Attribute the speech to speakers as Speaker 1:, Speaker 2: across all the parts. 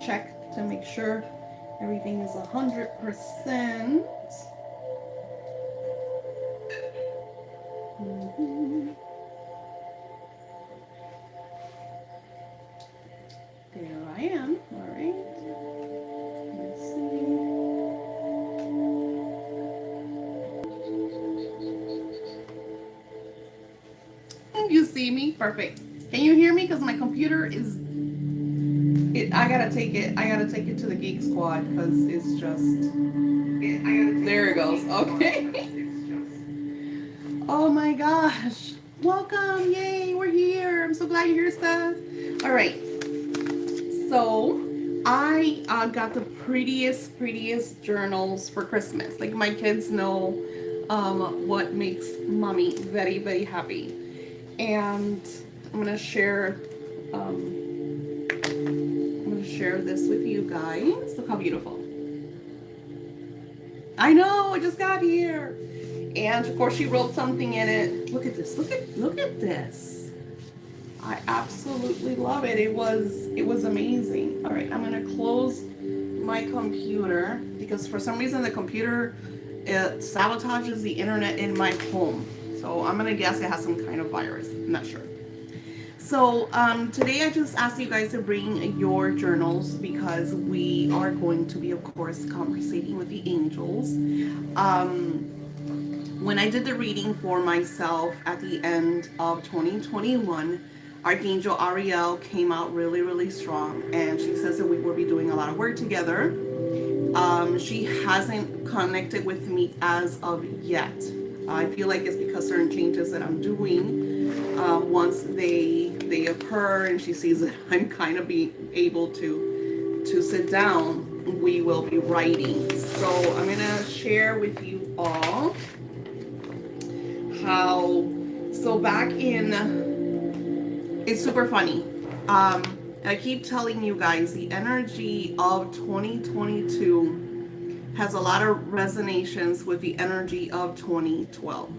Speaker 1: check to make sure everything is 100%. There I am. All right. Let's see. You see me? Perfect. Can you hear me? Because my computer is. I gotta take it. I gotta take it to the Geek Squad because it's just. There it goes. Okay. Oh my gosh. Welcome. Yay. We're here. I'm so glad you're here, Steph. All right. So I got the prettiest journals for Christmas. Like my kids know what makes mommy very happy. And I'm gonna share this with you guys. Look how beautiful. I know, I just got here. And of course she wrote something in it. Look at this. Look at this. I absolutely love it. It was amazing. All right, I'm gonna close my computer because for some reason the computer it sabotages the internet in my home. So I'm gonna guess it has some kind of virus. I'm not sure. So today I just asked you guys to bring your journals because we are going to be, of course, conversating with the angels. When I did the reading for myself at the end of 2021, Archangel Ariel came out really strong, and she says that we will be doing a lot of work together. She hasn't connected with me as of yet. I feel like it's because certain changes that I'm doing, once they occur and she sees that I'm kind of being able to sit down, we will be writing. So I'm gonna share with you all how. So back in, it's super funny. I keep telling you guys the energy of 2022 has a lot of resonations with the energy of 2012.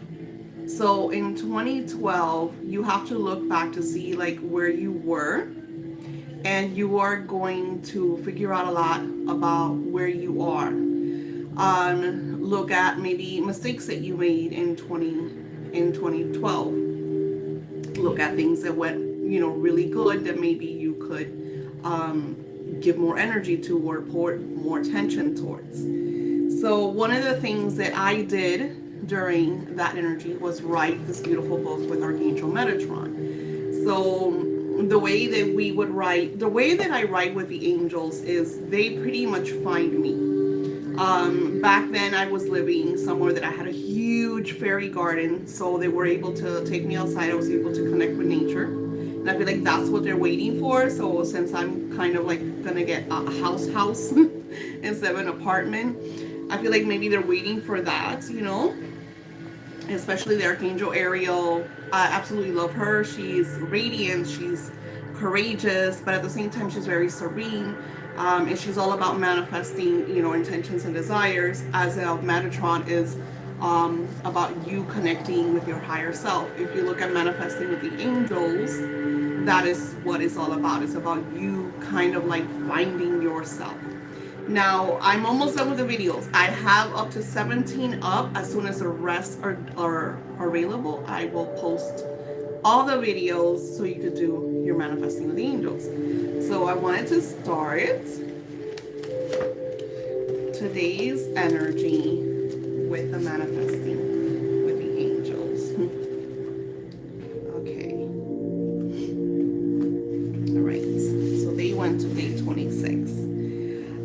Speaker 1: So in 2012, you have to look back to see like where you were, and you are going to figure out a lot about where you are. Look at maybe mistakes that you made in 2012. Look at things that went, really good that maybe you could give more energy to or pour more attention towards. So one of the things that I did during that energy was write this beautiful book with Archangel Metatron. So the way that I write with the angels is they pretty much find me. Back then I was living somewhere that I had a huge fairy garden, so they were able to take me outside. I was able to connect with nature, and I feel like that's what they're waiting for. So since I'm kind of like gonna get a house instead of an apartment, I feel like maybe they're waiting for that, especially the Archangel Ariel. I absolutely love her. She's radiant, she's courageous, but at the same time she's very serene. And she's all about manifesting, intentions and desires, as Metatron is about you connecting with your higher self. If you look at manifesting with the angels, that is what it's all about. It's about you kind of like finding yourself. Now, I'm almost done with the videos. I have up to 17 up. As soon as the rest are available, I will post all the videos so you could do your manifesting with the angels. So I wanted to start today's energy with the manifesting with the angels. Okay. All right. So they went to day 26.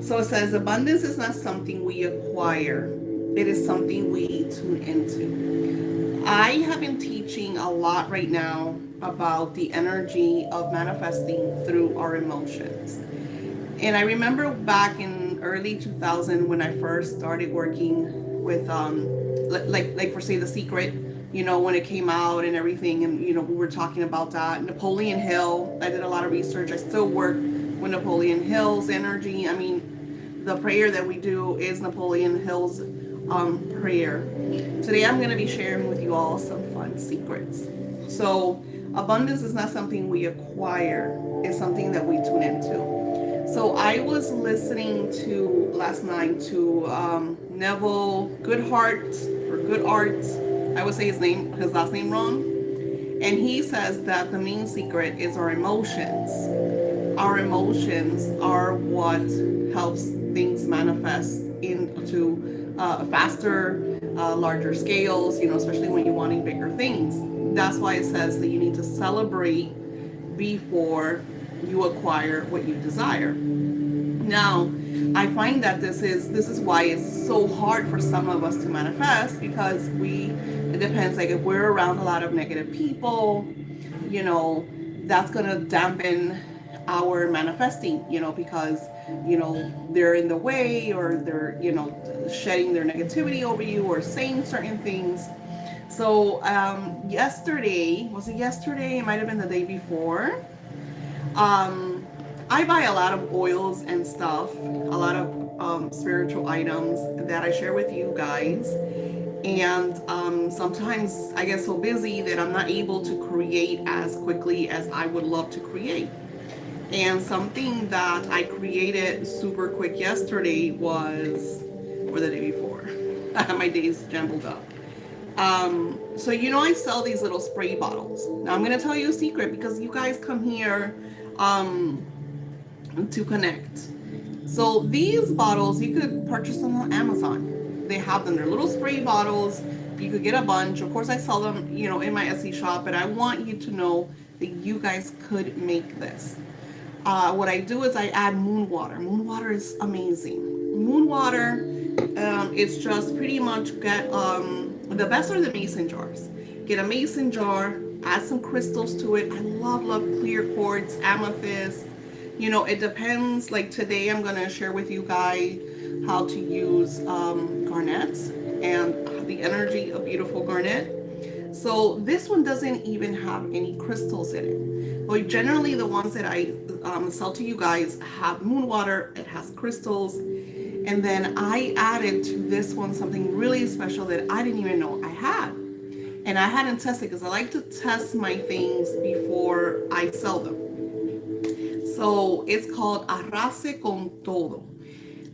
Speaker 1: So it says, abundance is not something we acquire. It is something we tune into. I have been teaching a lot right now about the energy of manifesting through our emotions. And I remember back in early 2000 when I first started working with, like for say The Secret, when it came out and everything, and we were talking about that. Napoleon Hill, I did a lot of research. I still work with Napoleon Hill's energy. I mean, the prayer that we do is Napoleon Hill's prayer. Today I'm going to be sharing with you all some fun secrets. So abundance is not something we acquire, it's something that we tune into. So I was listening to last night to Neville Goodhart or Goodart. I would say his last name wrong. And he says that the main secret is our emotions. Our emotions are what helps things manifest into faster, larger scales, especially when you're wanting bigger things. That's why it says that you need to celebrate before you acquire what you desire. Now, I find that this is why it's so hard for some of us to manifest, because it depends, like if we're around a lot of negative people, that's gonna dampen our manifesting, because they're in the way, or they're shedding their negativity over you, or saying certain things. So yesterday, was it yesterday? It might have been the day before. I buy a lot of oils and stuff, a lot of spiritual items that I share with you guys. And sometimes I get so busy that I'm not able to create as quickly as I would love to create. And something that I created super quick yesterday was, or the day before, I have my days jumbled up. So I sell these little spray bottles. Now I'm gonna tell you a secret, because you guys come here to connect. So these bottles, you could purchase them on Amazon. They have them. They're little spray bottles. You could get a bunch. Of course, I sell them, in my Etsy shop, but I want you to know that you guys could make this. What I do is I add moon water. Moon water is amazing. Moon water, it's just pretty much get, the best are the mason jars. Get a mason jar, add some crystals to it. I love clear quartz, amethyst. It depends. Like today, I'm going to share with you guys how to use garnets and the energy of beautiful garnet. So this one doesn't even have any crystals in it. Well, generally the ones that I sell to you guys have moon water. It has crystals. And then I added to this one something really special that I didn't even know I had. And I hadn't tested, because I like to test my things before I sell them. So it's called Arrase con todo.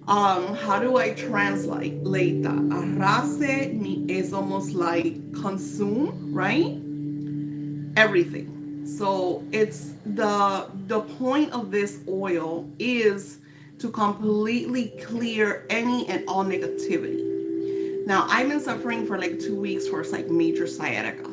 Speaker 1: How do I translate that? Arrase is almost like consume, right? Everything. So it's the point of this oil is to completely clear any and all negativity. Now, I've been suffering for like 2 weeks for like major sciatica.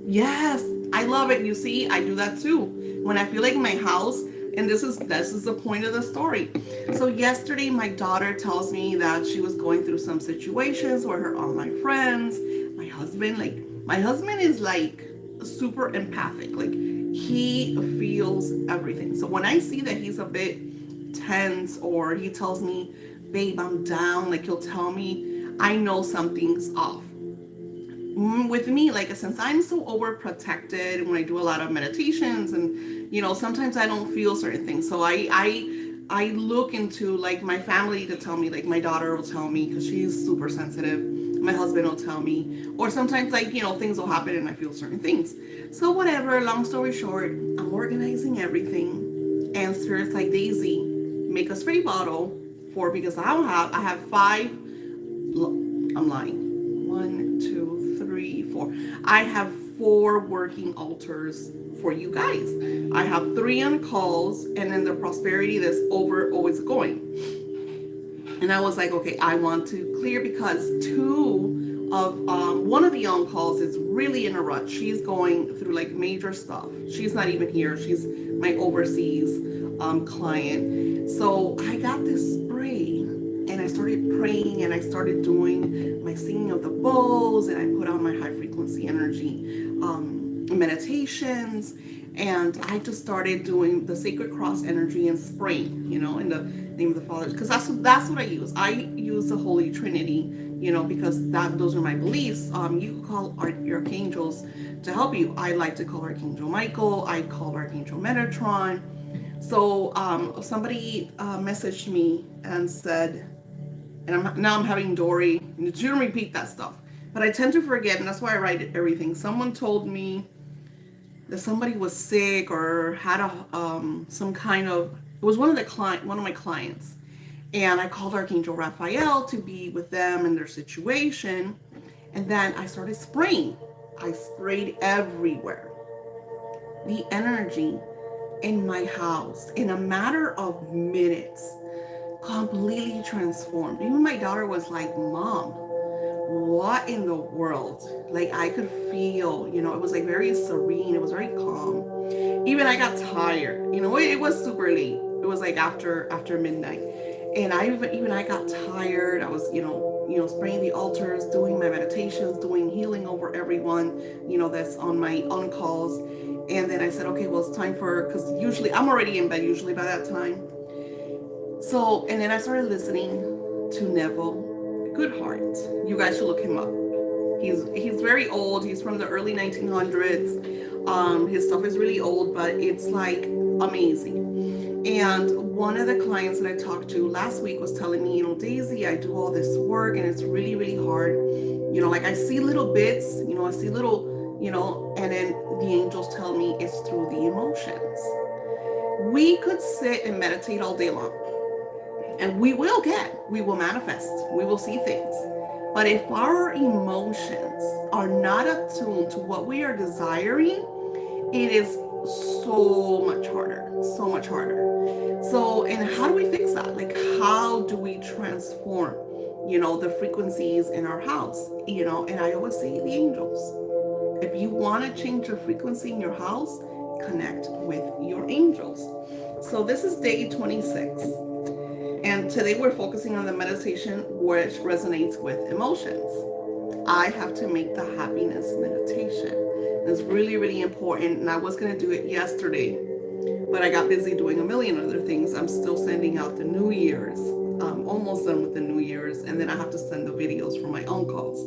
Speaker 1: Yes, I love it. You see, I do that too. When I feel like my house, and this is the point of the story. So yesterday, my daughter tells me that she was going through some situations where her online friends, my husband is like super empathic. Like he feels everything. So when I see that he's a bit tense, or he tells me, babe, I'm down, like he'll tell me, I know something's off. With me, like since I'm so overprotected when I do a lot of meditations, and sometimes I don't feel certain things, so I look into like my family to tell me, like my daughter will tell me because she's super sensitive, my husband will tell me, or sometimes like things will happen and I feel certain things. So whatever, long story short, I'm organizing everything, and Spirit's like, Daisy, make a spray bottle because I have 5, I'm lying, 1, 2, 3, 4. I have 4 working altars for you guys. I have 3 on calls, and then the prosperity that's always going. And I was like, okay, I want to clear, because 2 of one of the on calls is really in a rut. She's going through like major stuff. She's not even here. She's my overseas client. So I got this spray, and I started praying, and I started doing my singing of the bowls, and I put on my high frequency energy meditations, and I just started doing the sacred cross energy and spraying, in the name of the Father, because that's what I use. I use the Holy Trinity, because those are my beliefs. You can call your archangels to help you. I like to call Archangel Michael. I call Archangel Metatron. So somebody messaged me and said, and now I'm having Dory, and you don't repeat that stuff, but I tend to forget, and that's why I write everything. Someone told me that somebody was sick or had a some kind of, it was one of my clients, and I called Archangel Raphael to be with them in their situation, and then I started spraying. I sprayed everywhere. The energy in my house in a matter of minutes completely transformed. Even my daughter was like, Mom, what in the world? Like, I could feel, it was like very serene, it was very calm. Even I got tired, it was super late. It was like after midnight. And I got tired. I was, spraying the altars, doing my meditations, doing healing over everyone, that's on my on calls. And then I said, okay, well, it's time for, because usually I'm already in bed usually by that time. So, and then I started listening to Neville Goodheart. You guys should look him up. He's very old. He's from the early 1900s. His stuff is really old, but it's like amazing. And one of the clients that I talked to last week was telling me, Daisy, I do all this work and it's really, really hard. Like I see little bits, I see little, and then the angels tell me it's through the emotions. We could sit and meditate all day long, and we will manifest, we will see things. But if our emotions are not attuned to what we are desiring, it is so much harder, so much harder. So, and how do we fix that? Like, how do we transform, the frequencies in our house? And I always say the angels. If you want to change your frequency in your house, connect with your angels. So this is day 26. And today we're focusing on the meditation which resonates with emotions. I have to make the happiness meditation. It's really, really important. And I was going to do it yesterday, but I got busy doing a million other things. I'm still sending out the New Year's. I'm almost done with the New Year's. And then I have to send the videos for my own calls.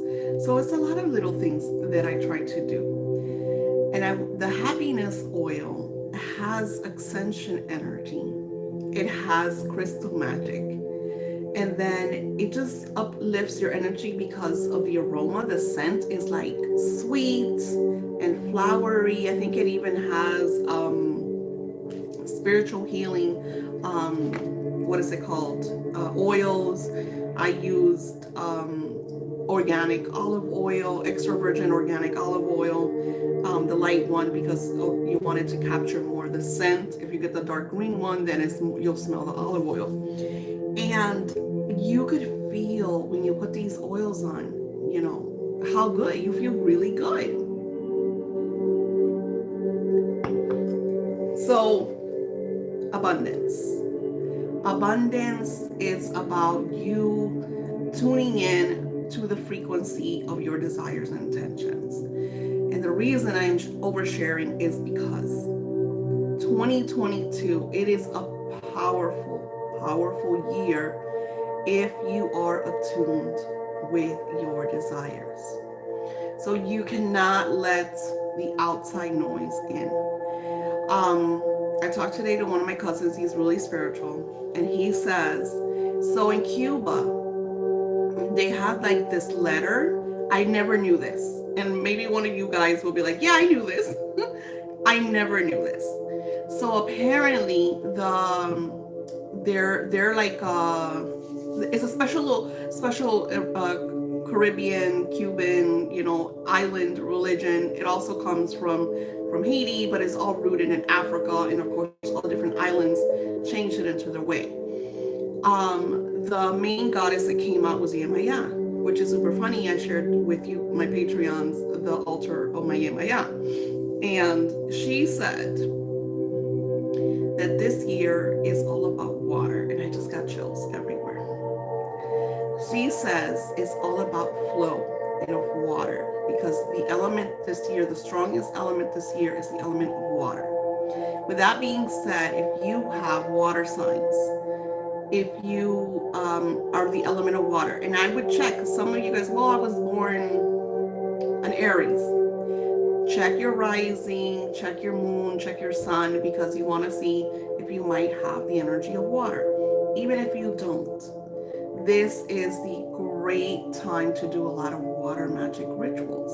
Speaker 1: So it's a lot of little things that I try to do. And the happiness oil has ascension energy. It has crystal magic. And then it just uplifts your energy because of the aroma. The scent is like sweet and flowery. I think it even has spiritual healing, what is it called? Oils. I used organic olive oil, extra virgin organic olive oil, the light one, because you wanted to capture more of the scent. If you get the dark green one, then you'll smell the olive oil. And you could feel when you put these oils on, how good. You feel really good. So, abundance. Abundance is about you tuning in to the frequency of your desires and intentions. And the reason I'm oversharing is because 2022, it is a powerful year if you are attuned with your desires. So you cannot let the outside noise in. I talked today to one of my cousins. He's really spiritual, and he says, so in Cuba, they have like this letter. I never knew this. And maybe one of you guys will be like, yeah, I knew this. I never knew this. So apparently they're like, it's a special Caribbean, Cuban, island religion. It also comes from Haiti, but it's all rooted in Africa. And of course, all the different islands changed it into their way. The main goddess that came out was Yemaya, which is super funny. I shared with you, my Patreons, the altar of my Yemaya. And she said that this year is all about water. And I just got chills everywhere. She says it's all about flow and of water, because the element this year, the strongest element this year is the element of water. With that being said, if you have water signs, if you are the element of water, and I would check, some of you guys, well, I was born an Aries. Check your rising, check your moon, check your sun, because you want to see if you might have the energy of water. Even if you don't, this is the great time to do a lot of water magic rituals.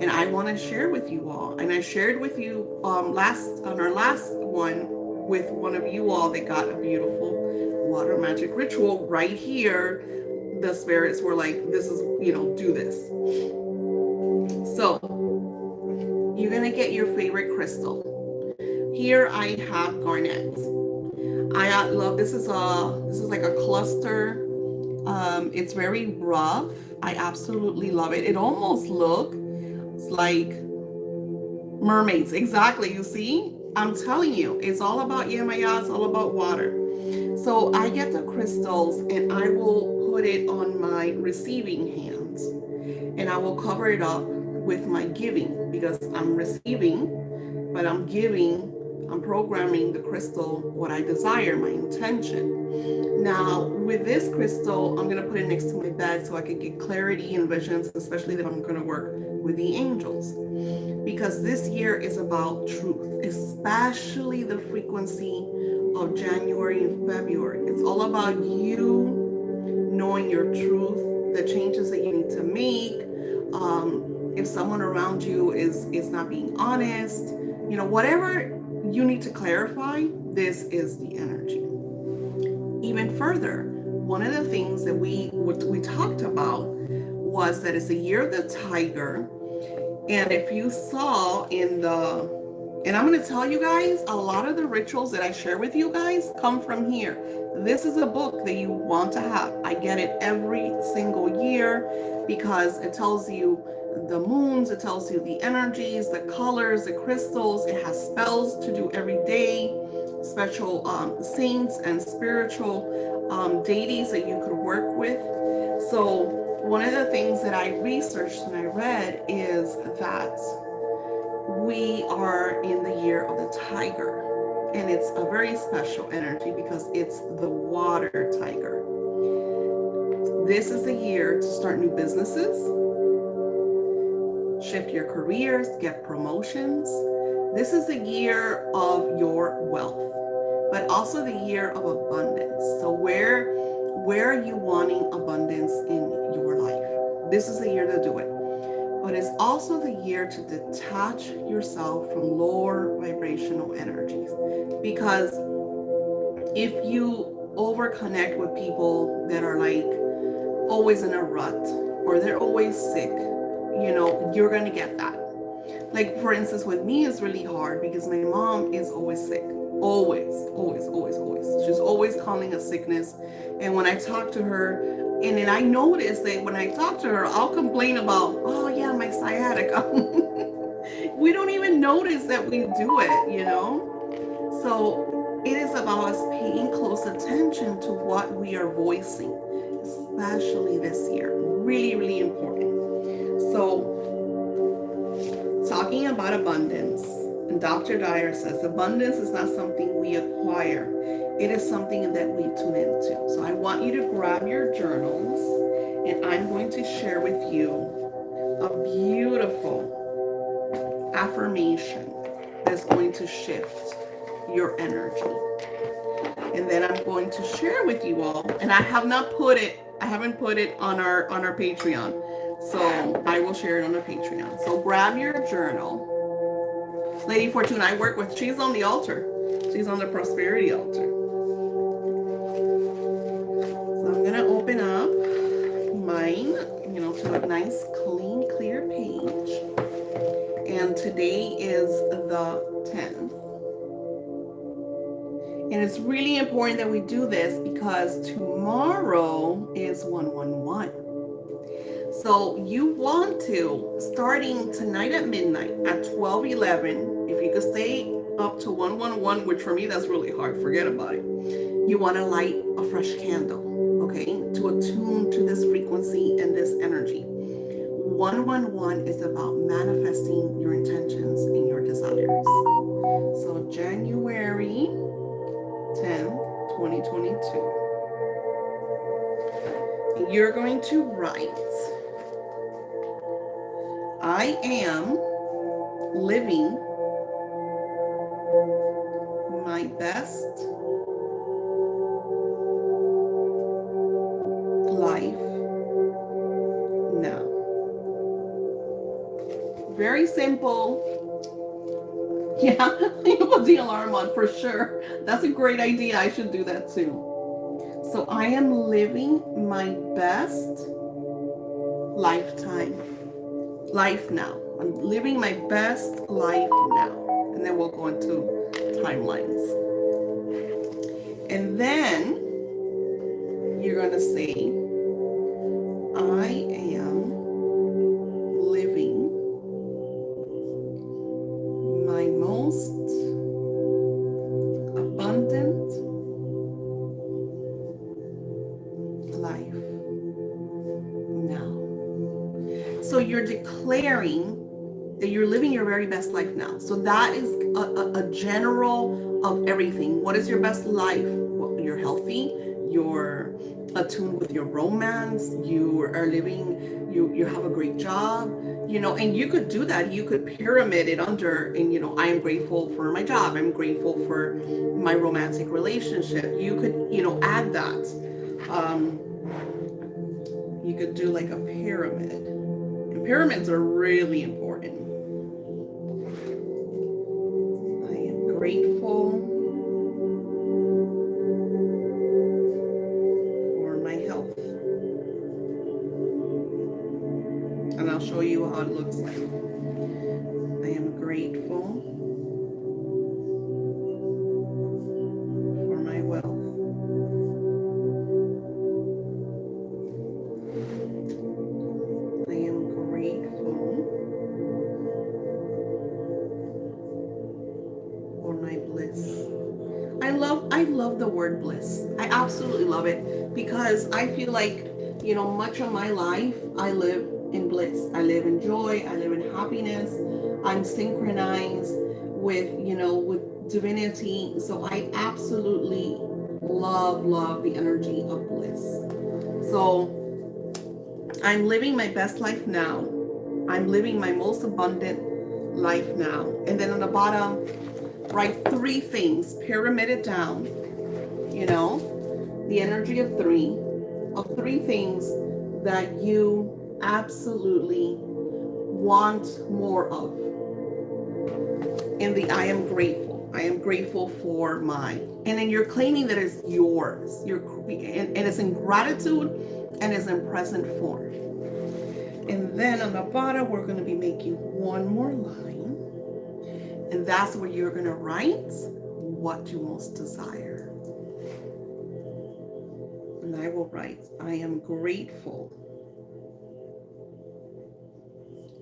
Speaker 1: and I want to share with you all. And I shared with you on our last one with one of you all that got a beautiful water magic ritual right here. The spirits were like, this is, do this. So you're going to get your favorite crystal. Here I have garnet. I love, this is like a cluster. It's very rough. I absolutely love it. It almost looks like mermaids. Exactly. You see, I'm telling you, it's all about Yemaya. It's all about water. So I get the crystals and I will put it on my receiving hands, and I will cover it up with my giving, because I'm receiving, but I'm giving, I'm programming the crystal what I desire, my intention. Now, with this crystal, I'm going to put it next to my bed so I can get clarity and visions, especially that I'm going to work with the angels. Because this year is about truth, especially the frequency of January and February. It's all about you knowing your truth, the changes that you need to make. If someone around you is not being honest, whatever you need to clarify, this is the energy. Even further, one of the things that we talked about was that it's the year of the tiger. And if you saw and I'm going to tell you guys, a lot of the rituals that I share with you guys come from here. This is a book that you want to have. I get it every single year because it tells you the moons, it tells you the energies, the colors, the crystals. It has spells to do every day, special saints and spiritual deities that you could work with. So one of the things that I researched and I read is that we are in the year of the tiger, and it's a very special energy because it's the water tiger. This is the year to start new businesses, shift your careers, get promotions. This is the year of your wealth, but also the year of abundance. So where are you wanting abundance in your life? This is the year to do it. But it's also the year to detach yourself from lower vibrational energies. Because if you overconnect with people that are like always in a rut, or they're always sick, you're going to get that. Like, for instance, with me, it's really hard because my mom is always sick. Always. She's always calling a sickness. And when I talk to her, and then I notice that when I talk to her, I'll complain about, oh yeah, my sciatica. We don't even notice that we do it, So it is about us paying close attention to what we are voicing, especially this year. Really, really important. So talking about abundance, and Dr. Dyer says abundance is not something we acquire. It is something that we tune into. So I want you to grab your journals, and I'm going to share with you a beautiful affirmation that's going to shift your energy. And then I'm going to share with you all, and I haven't put it on our Patreon. So I will share it on the Patreon. So grab your journal. Lady Fortuna I work with, she's on the altar. She's on the prosperity altar. So I'm going to open up mine, to a nice, clean, clear page. And today is the 10th. And it's really important that we do this because tomorrow is 111. So you want to, starting tonight at midnight at 12:11, if you could stay up to 111, which for me that's really hard, forget about it. You want to light a fresh candle, okay, to attune to this frequency and this energy. 111 is about manifesting your intentions and your desires. So January 10th, 2022. You're going to write, I am living my best life now. Very simple. Yeah, you put the alarm on for sure. That's a great idea. I should do that too. So I am living my best life now. I'm living my best life now. And then we'll go into timelines. And then you're going to say, I am living my most abundant life now. So you're declaring that you're living your very best life now. So that is a general of everything. What is your best life? Well, you're healthy, you're attuned with your romance, you are living, you have a great job, and you could do that. You could pyramid it under, and I am grateful for my job, I'm grateful for my romantic relationship. You could, add that. You could do like a pyramid. And pyramids are really important. I am grateful for my health. And I'll show you how it looks like. I am grateful for my wealth. I am grateful for my bliss. I love the word bliss. I absolutely love it because I feel like, much of my life I live in bliss. I live in joy. I live in happiness. I'm synchronized with divinity. So I absolutely love the energy of bliss. So I'm living my best life now. I'm living my most abundant life now. And then on the bottom, write 3 things, pyramid it down, the energy of 3 things that you absolutely want more of. In the I am grateful. I am grateful for mine. And then you're claiming that it's yours. And it's in gratitude and it's in present form. And then on the bottom, we're going to be making one more line. And that's where you're going to write what you most desire. And I will write, I am grateful.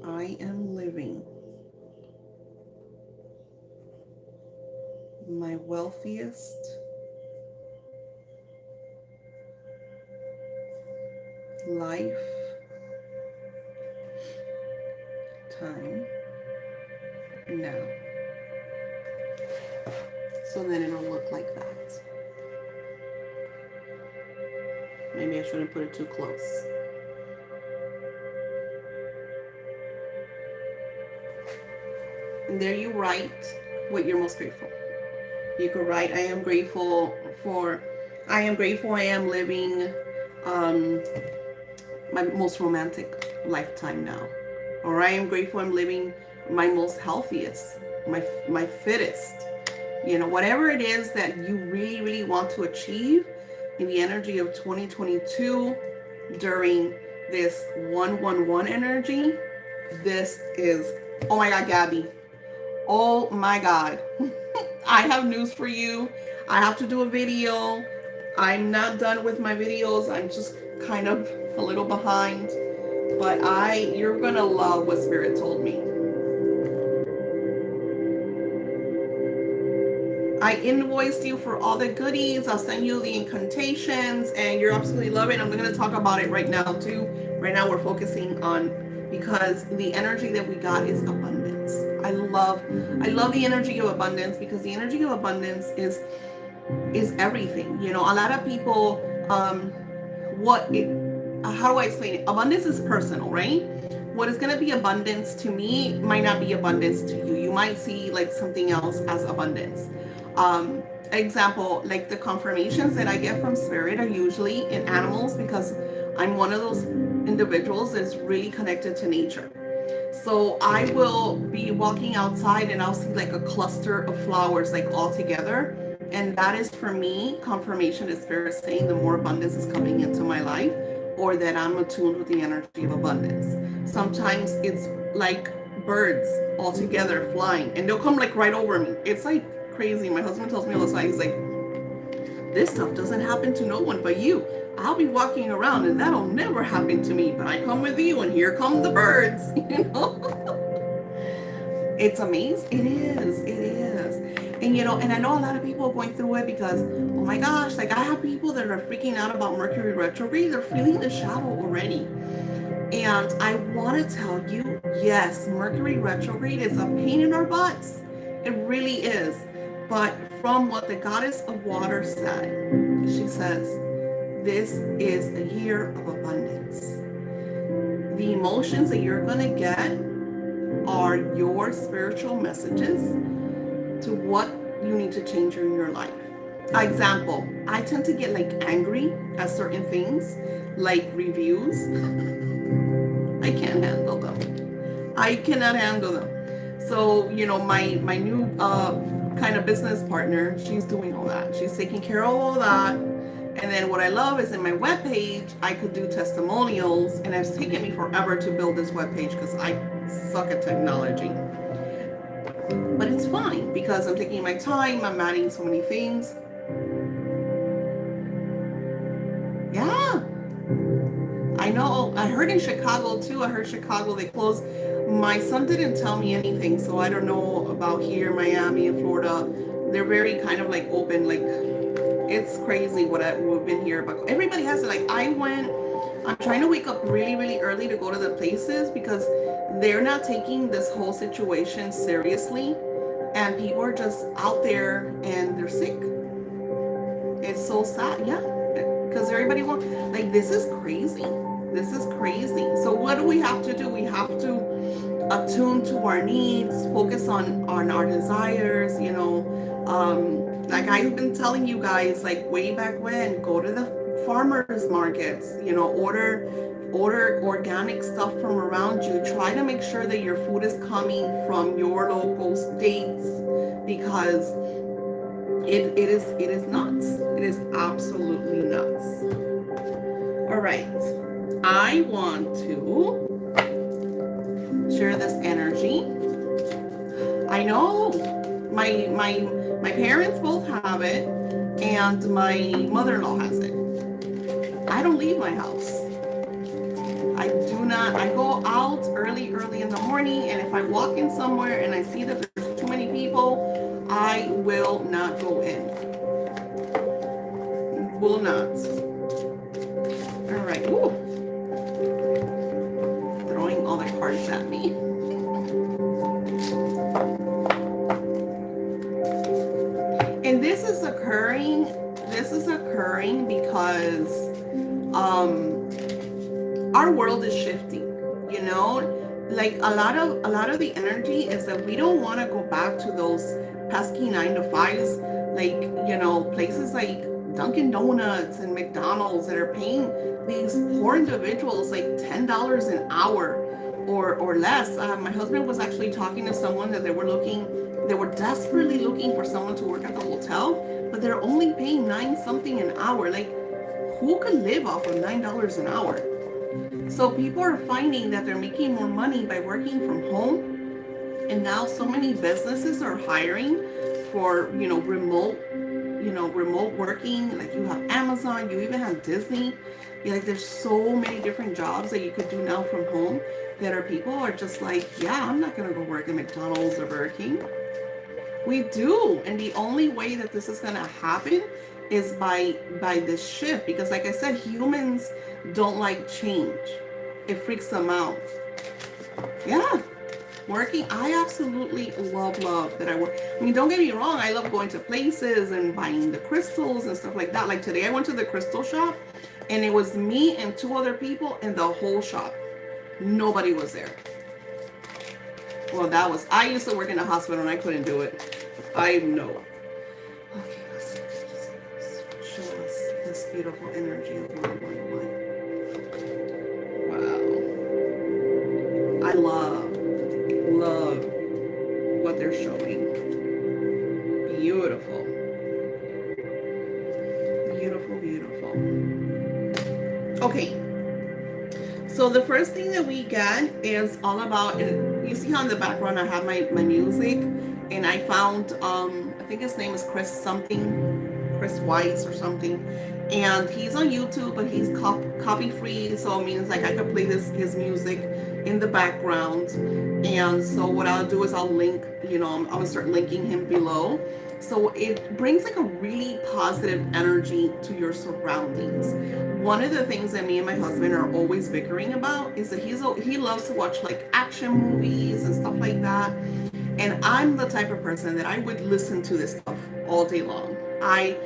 Speaker 1: I am living my wealthiest life time now. So then it'll look like that. Maybe I shouldn't put it too close. And there you write what you're most grateful. You could write, I am grateful I am living my most romantic lifetime now. Or I am grateful I'm living my most healthiest, my fittest. Whatever it is that you really want to achieve in the energy of 2022 during this 111 energy, this is, oh my God, Gabby. Oh my God. I have news for you. I have to do a video. I'm not done with my videos. I'm just kind of a little behind, but you're gonna love what Spirit told me. I invoiced you for all the goodies. I'll send you the incantations and you're absolutely love it. I'm going to talk about it right now too. Right now we're focusing on, because the energy that we got is abundance. I love the energy of abundance, because the energy of abundance is everything. A lot of people, how do I explain it? Abundance is personal, right? What is going to be abundance to me might not be abundance to you. You might see like something else as abundance. Example, like the confirmations that I get from Spirit are usually in animals, because I'm one of those individuals that's really connected to nature. So I will be walking outside and I'll see like a cluster of flowers like all together. And that is for me confirmation is spirit saying the more abundance is coming into my life, or that I'm attuned with the energy of abundance. Sometimes it's like birds all together flying and they'll come like right over me. It's like crazy. My husband tells me all the time, he's like, this stuff doesn't happen to no one but you. I'll be walking around and that'll never happen to me, but I come with you and here come the birds, you know? It's amazing. It is. It is. And you know, and I know a lot of people are going through it because, oh my gosh, like I have people that are freaking out about Mercury retrograde. They're feeling the shadow already. And I want to tell you, yes, Mercury retrograde is a pain in our butts. It really is. But from what the goddess of water said, she says, this is a year of abundance. The emotions that you're going to get are your spiritual messages to what you need to change in your life. Example, I tend to get like angry at certain things, like reviews. I can't handle them. I cannot handle them. So, you know, my new kind of business partner, she's doing all that. She's taking care of all that. And then what I love is in my webpage, I could do testimonials, and it's taken me forever to build this webpage because I suck at technology. But it's fine because I'm taking my time, I'm adding so many things. Yeah. I know. I heard in Chicago too. I heard Chicago, they closed. My son didn't tell me anything, so I don't know about here, Miami and Florida. They're very kind of like open, like it's crazy what we've been here. But everybody has it. Like I'm trying to wake up really, really early to go to the places because they're not taking this whole situation seriously. And people are just out there and they're sick. It's so sad. Yeah. Because everybody wants, like, this is crazy. This is crazy. So what do we have to do? We have to attune to our needs, focus on our desires, you know. Like I've been telling you guys, like way back when, go to the farmers markets, you know, order organic stuff from around you. Try to make sure that your food is coming from your local states because it is nuts. It is absolutely nuts. All right. I want to share this energy. I know my parents both have it and my mother-in-law has it. I don't leave my house. I do not. I go out early in the morning, and if I walk in somewhere and I see that there's too many people, I will not go in. Will not. All right. Ooh. Throwing all the cards at me. And this is occurring because our world is shifting, you know, like a lot of the energy is that we don't want to go back to those pesky 9-to-5s, like, you know, places like Dunkin' Donuts and McDonald's that are paying these poor individuals like $10 an hour or less. My husband was actually talking to someone that they were desperately looking for someone to work at the hotel, but they're only paying $9 something an hour. Like, who could live off of $9 an hour? So people are finding that they're making more money by working from home. And now so many businesses are hiring for, you know, remote working. Like you have Amazon, you even have Disney. Like there's so many different jobs that you could do now from home that people are just like, yeah, I'm not going to go work at McDonald's or Burger King. We do. And the only way that this is going to happen is by this shift, because like I said, humans don't like change. It freaks them out. Yeah. Working, I absolutely love that I work. I mean, don't get me wrong, I love going to places and buying the crystals and stuff like that. Like today I went to the crystal shop and it was me and 2 other people in the whole shop. Nobody was there. Well, I used to work in a hospital and I couldn't do it. I know. Okay, let's show us this beautiful energy of 111. Wow. I love what they're showing. Beautiful. Beautiful, beautiful. Okay. So the first thing that we get is all about, you see how in the background I have my music, and I found, I think his name is Chris something, Chris Weiss or something, and he's on YouTube, but he's copy free, so it means like I could play his music in the background. And so what I'll do is I'll link, you know, I'm gonna start linking him below. So it brings like a really positive energy to your surroundings. One of the things that me and my husband are always bickering about is that he loves to watch like action movies and stuff like that. And I'm the type of person that I would listen to this stuff all day long. I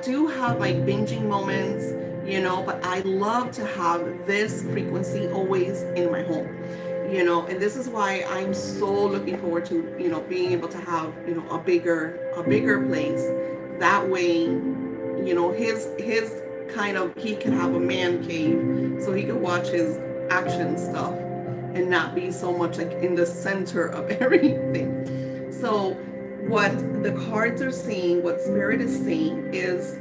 Speaker 1: do have my binging moments, you know, but I love to have this frequency always in my home, you know, and this is why I'm so looking forward to, you know, being able to have, you know, a bigger place. That way, you know, his kind of, he can have a man cave so he can watch his action stuff and not be so much like in the center of everything. So what the cards are saying, what Spirit is saying is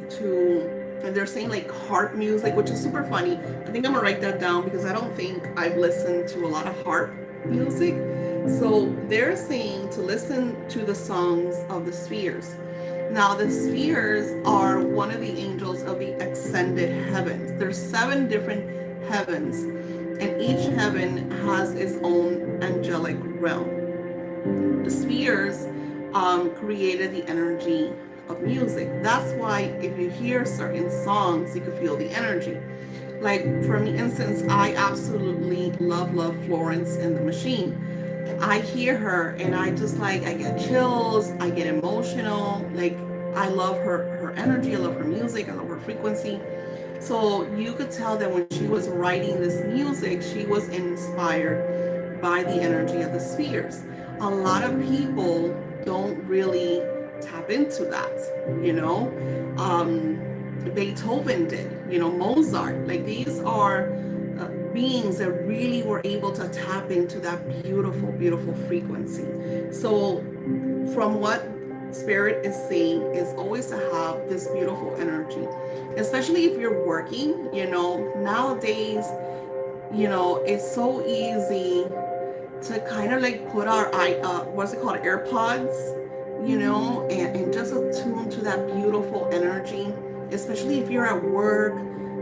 Speaker 1: and they're saying like harp music, which is super funny. I think I'm gonna write that down because I don't think I've listened to a lot of harp music. So they're saying to listen to the songs of the spheres. Now the spheres are one of the angels of the ascended heavens. There's 7 different heavens, and each heaven has its own angelic realm. The spheres created the energy of music. That's why if you hear certain songs, you can feel the energy. Like for instance, I absolutely love Florence and the Machine. I hear her and I just like, I get chills, I get emotional. Like I love her energy, I love her music, I love her frequency. So you could tell that when she was writing this music, she was inspired by the energy of the spheres. A lot of people don't really tap into that, you know. Beethoven did, you know, Mozart. Like these are beings that really were able to tap into that beautiful, beautiful frequency. So from what Spirit is saying is always to have this beautiful energy, especially if you're working, you know, nowadays, you know, it's so easy to kind of like put our what's it called, AirPods, you know, and just attune to that beautiful energy, especially if you're at work.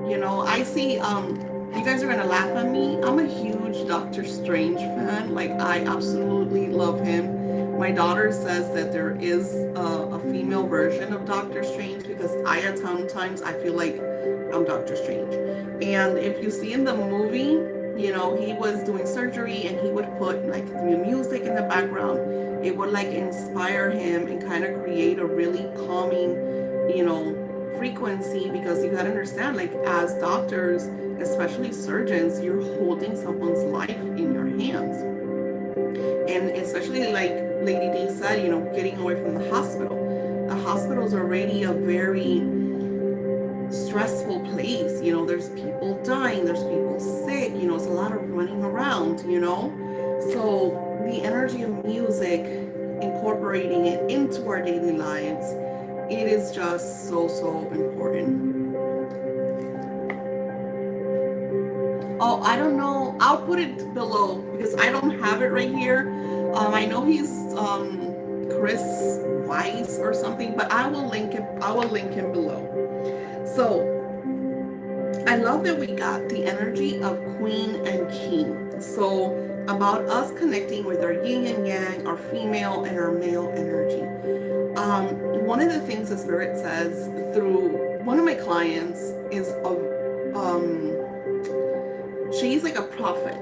Speaker 1: You know, I see you guys are gonna laugh at me. I'm a huge Doctor Strange fan. Like I absolutely love him. My daughter says that there is a female version of Doctor Strange because I at sometimes I feel like I'm Doctor Strange. And if you see in the movie, you know, he was doing surgery and he would put like new music in the background. It would like inspire him and kind of create a really calming, you know, frequency, because you gotta understand, like as doctors, especially surgeons, you're holding someone's life in your hands. And especially like Lady D said, you know, getting away from the hospital. The hospital is already a very stressful place. You know, there's people dying, there's people sick, you know, it's a lot of running around, you know. So the energy of music, incorporating it into our daily lives, it is just so important. Oh, I don't know, I'll put it below because I don't have it right here. I know he's Chris Weiss or something, but I will link him below. So I love that we got the energy of Queen and King. So about us connecting with our yin and yang, our female and our male energy. One of the things the Spirit says through one of my clients is she's like a prophet.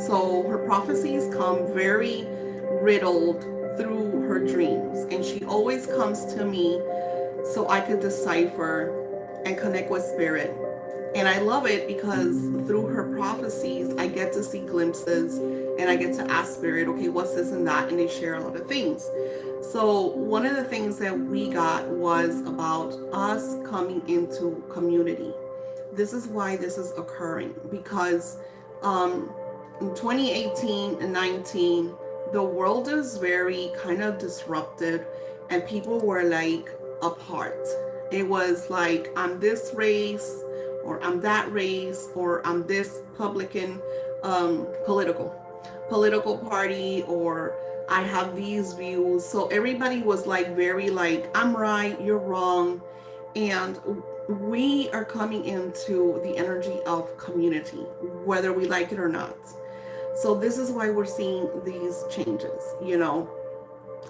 Speaker 1: So her prophecies come very riddled through her dreams, and she always comes to me so I could decipher and connect with Spirit. And I love it because through her prophecies, I get to see glimpses and I get to ask Spirit, okay, what's this and that? And they share a lot of things. So one of the things that we got was about us coming into community. This is why this is occurring, because in 2018 and 19, the world is very kind of disrupted, and people were like apart. It was like, I'm this race, or I'm that race, or I'm this Republican political party, or I have these views. So everybody was like very like, I'm right, you're wrong. And we are coming into the energy of community, whether we like it or not. So this is why we're seeing these changes, you know.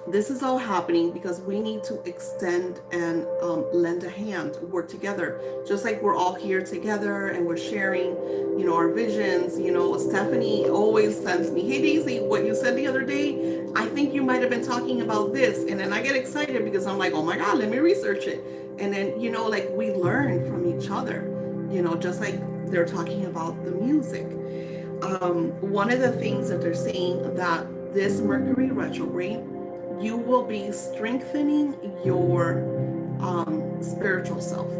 Speaker 1: This is all happening because we need to extend and lend a hand, work together. Just like we're all here together and we're sharing, you know, our visions. You know, Stephanie always sends me, hey Daisy, what you said the other day, I think you might have been talking about this. And then I get excited because I'm like, oh my God, let me research it. And then, you know, like we learn from each other, you know, just like they're talking about the music. One of the things that they're saying that this Mercury retrograde, you will be strengthening your spiritual self,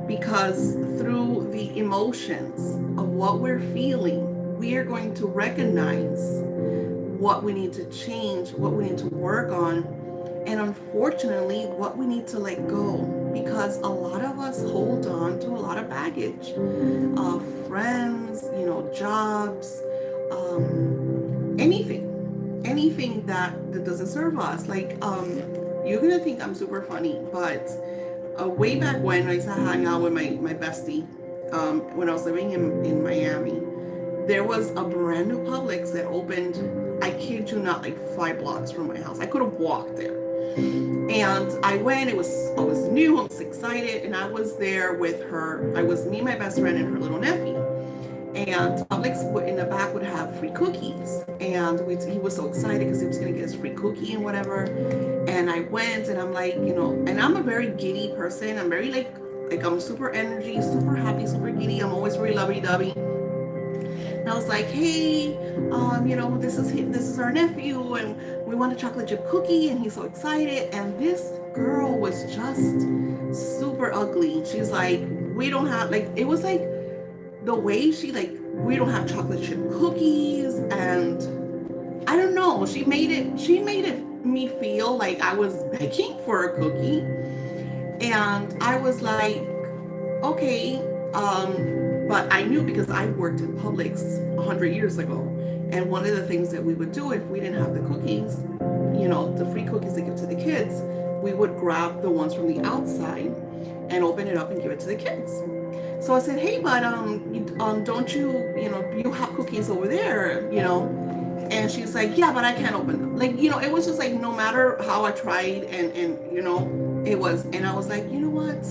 Speaker 1: because through the emotions of what we're feeling, we are going to recognize what we need to change, what we need to work on, and unfortunately what we need to let go, because a lot of us hold on to a lot of baggage of friends, you know, jobs, anything that doesn't serve us. Like you're gonna think I'm super funny, but way back when I used to hang out with my bestie, when I was living in Miami, there was a brand new Publix that opened, I kid you not, like 5 blocks from my house. I could have walked there. And I went, I was new, I was excited, and I was there with her. I was me, my best friend, and her little nephew. And Publix in the back would have free cookies, and he was so excited because he was going to get his free cookie and whatever. And I went, and I'm like, you know, and I'm a very giddy person. I'm very like I'm super energy, super happy, super giddy. I'm always very lovey-dovey. And I was like, hey, you know, this is our nephew, and we want a chocolate chip cookie, and he's so excited. And this girl was just super ugly. She's like, we don't have, like, it was like the way she, like, we don't have chocolate chip cookies, and I don't know, she made it me feel like I was begging for a cookie. And I was like, okay, but I knew, because I worked in Publix 100 years ago, and one of the things that we would do if we didn't have the cookies, you know, the free cookies to give to the kids, we would grab the ones from the outside and open it up and give it to the kids. So I said, hey, but don't you, you know, you have cookies over there, you know? And she's like, yeah, but I can't open them. Like, you know, it was just like, no matter how I tried, and you know, it was, and I was like, you know what?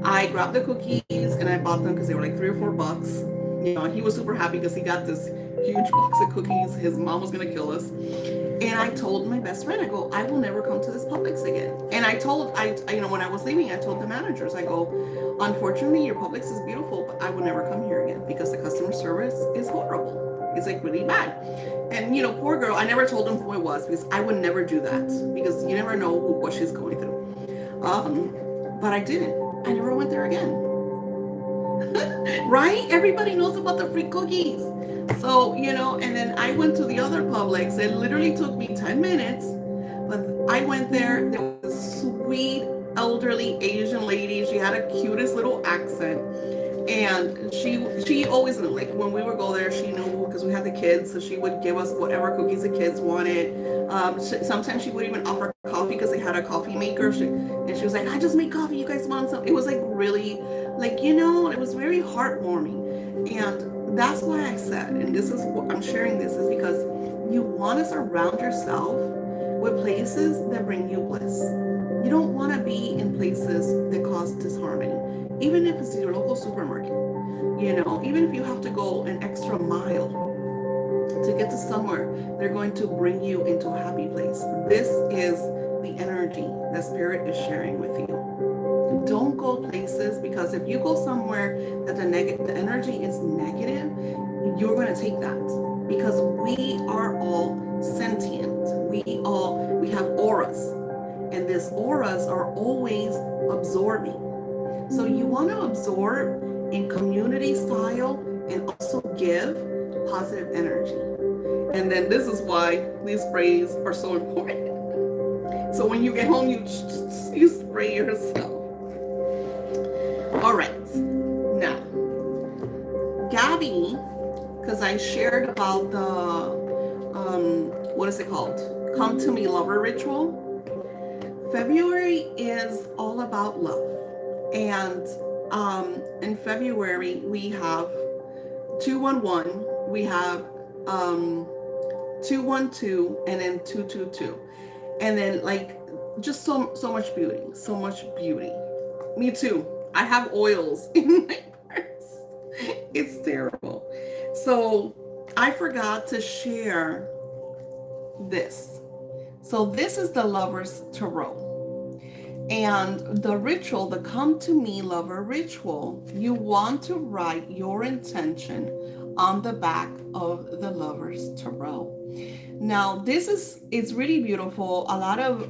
Speaker 1: I grabbed the cookies and I bought them because they were like $3 or $4. You know, he was super happy because he got this huge box of cookies. His mom was gonna kill us. And I told my best friend, I go, I will never come to this Publix again. And I you know, when I was leaving, I told the managers, I go, unfortunately, your Publix is beautiful, but I will never come here again because the customer service is horrible. It's like really bad. And you know, poor girl, I never told them who it was because I would never do that, because you never know what she's going through. But I didn't. I never went there again. Right? Everybody knows about the free cookies. So, you know, and then I went to the other Publix. It literally took me 10 minutes. But I went there. There was a sweet, elderly Asian lady. She had a cutest little accent. And she always knew, like when we would go there, she knew because we had the kids, so she would give us whatever cookies the kids wanted. Sometimes she would even offer coffee because they had a coffee maker. And she was like, I just make coffee, you guys want some? It was like really, like, you know, it was very heartwarming. And that's why I said, and this is what I'm sharing this, is because you want to surround yourself with places that bring you bliss. You don't want to be in places that cause disharmony. Even if it's your local supermarket, you know, even if you have to go an extra mile to get to somewhere, they're going to bring you into a happy place. This is the energy that Spirit is sharing with you. Don't go places, because if you go somewhere that the energy is negative, you're going to take that, because we are all sentient. We have auras, and these auras are always absorbing. So you want to absorb in community style and also give positive energy. And then this is why these sprays are so important. So when you get home, you spray yourself. All right. Now, Gabby, because I shared about the, what is it called? Come to Me Lover Ritual. February is all about love. And in February, we have 211, we have 212, and then 222. And then like just so much beauty, so much beauty. Me too. I have oils in my purse. It's terrible. So I forgot to share this. So this is the Lover's Tarot. And the ritual, the Come to Me Lover Ritual, you want to write your intention on the back of the Lover's Tarot. Now, it's really beautiful. A lot of,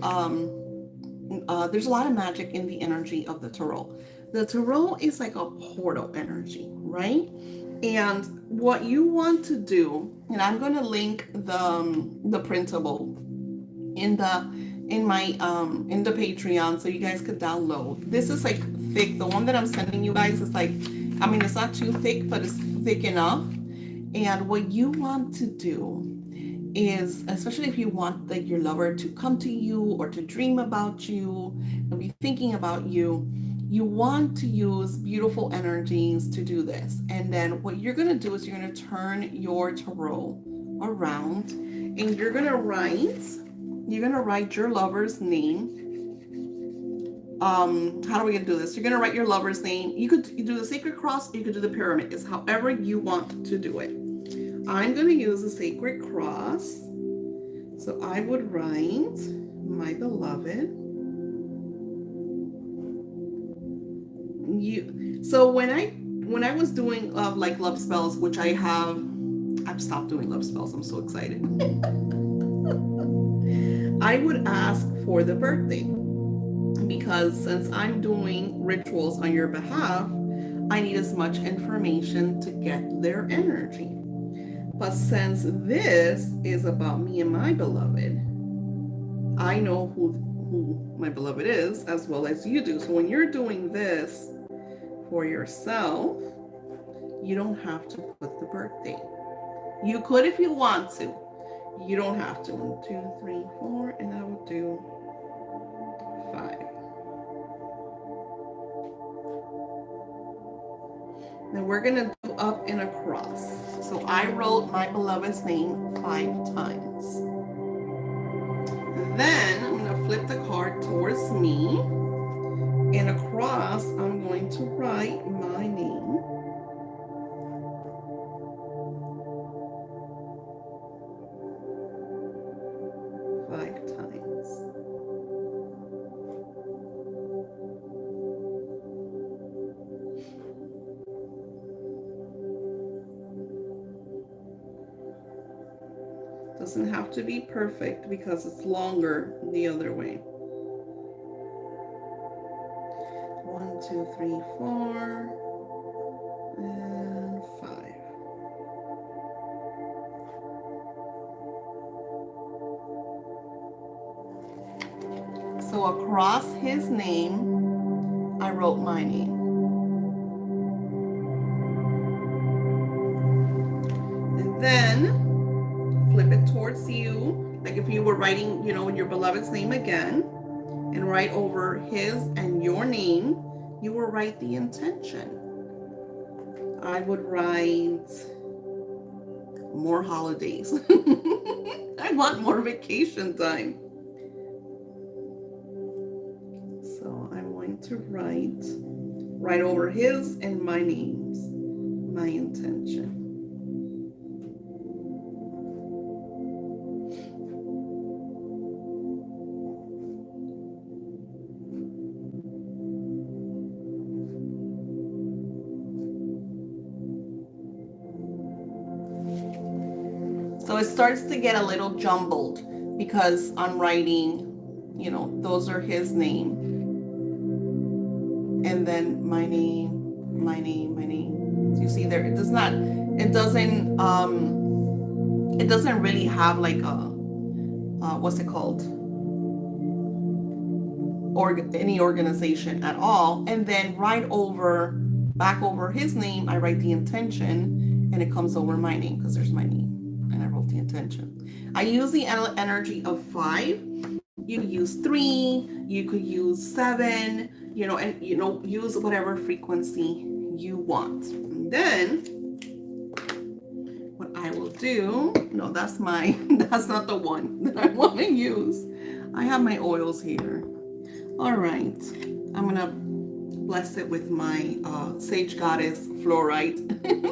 Speaker 1: there's a lot of magic in the energy of the Tarot. The Tarot is like a portal energy, right? And what you want to do, and I'm going to link the printable in the Patreon so you guys could download. This is like thick. The one that I'm sending you guys is like, I mean, it's not too thick, but it's thick enough. And what you want to do is, especially if you want like your lover to come to you or to dream about you and be thinking about you, you want to use beautiful energies to do this. And then what you're going to do is you're going to turn your tarot around and you're going to write your lover's name. How are we going to do this? You're going to write your lover's name. You do the sacred cross, or you could do the pyramid. It's however you want to do it. I'm going to use the sacred cross. So I would write my beloved. So when I was doing like love spells, which I've stopped doing love spells. I'm so excited. I would ask for the birthday, because since I'm doing rituals on your behalf, I need as much information to get their energy. But since this is about me and my beloved, I know who my beloved is as well as you do. So when you're doing this for yourself, you don't have to put the birthday. You could if you want to. You don't have to. 1, 2, 3, 4, and I will do 5. Then we're going to do up and across. So I wrote my beloved's name 5 times. Then I'm going to flip the card towards me. And across, I'm going to write my name. Doesn't have to be perfect because it's longer the other way. 1, 2, 3, 4, and 5. So across his name, I wrote my name. And then flip it towards you, like if you were writing, your beloved's name again, and write over his and your name, you will write the intention. I would write more holidays. I want more vacation time. So I'm going to write over his and my names, my intention. So it starts to get a little jumbled because I'm writing, those are his name. And then my name, my name, my name. So you see there, it doesn't it doesn't really have like a, what's it called? Any organization at all. And then back over his name, I write the intention, and it comes over my name because there's my name, and I wrote the intention. I use the energy of 5. You could use 3, you could use 7, and use whatever frequency you want. And then what I will do, no, that's not the one that I want to use. I have my oils here. All right, I'm gonna bless it with my Sage Goddess Fluorite,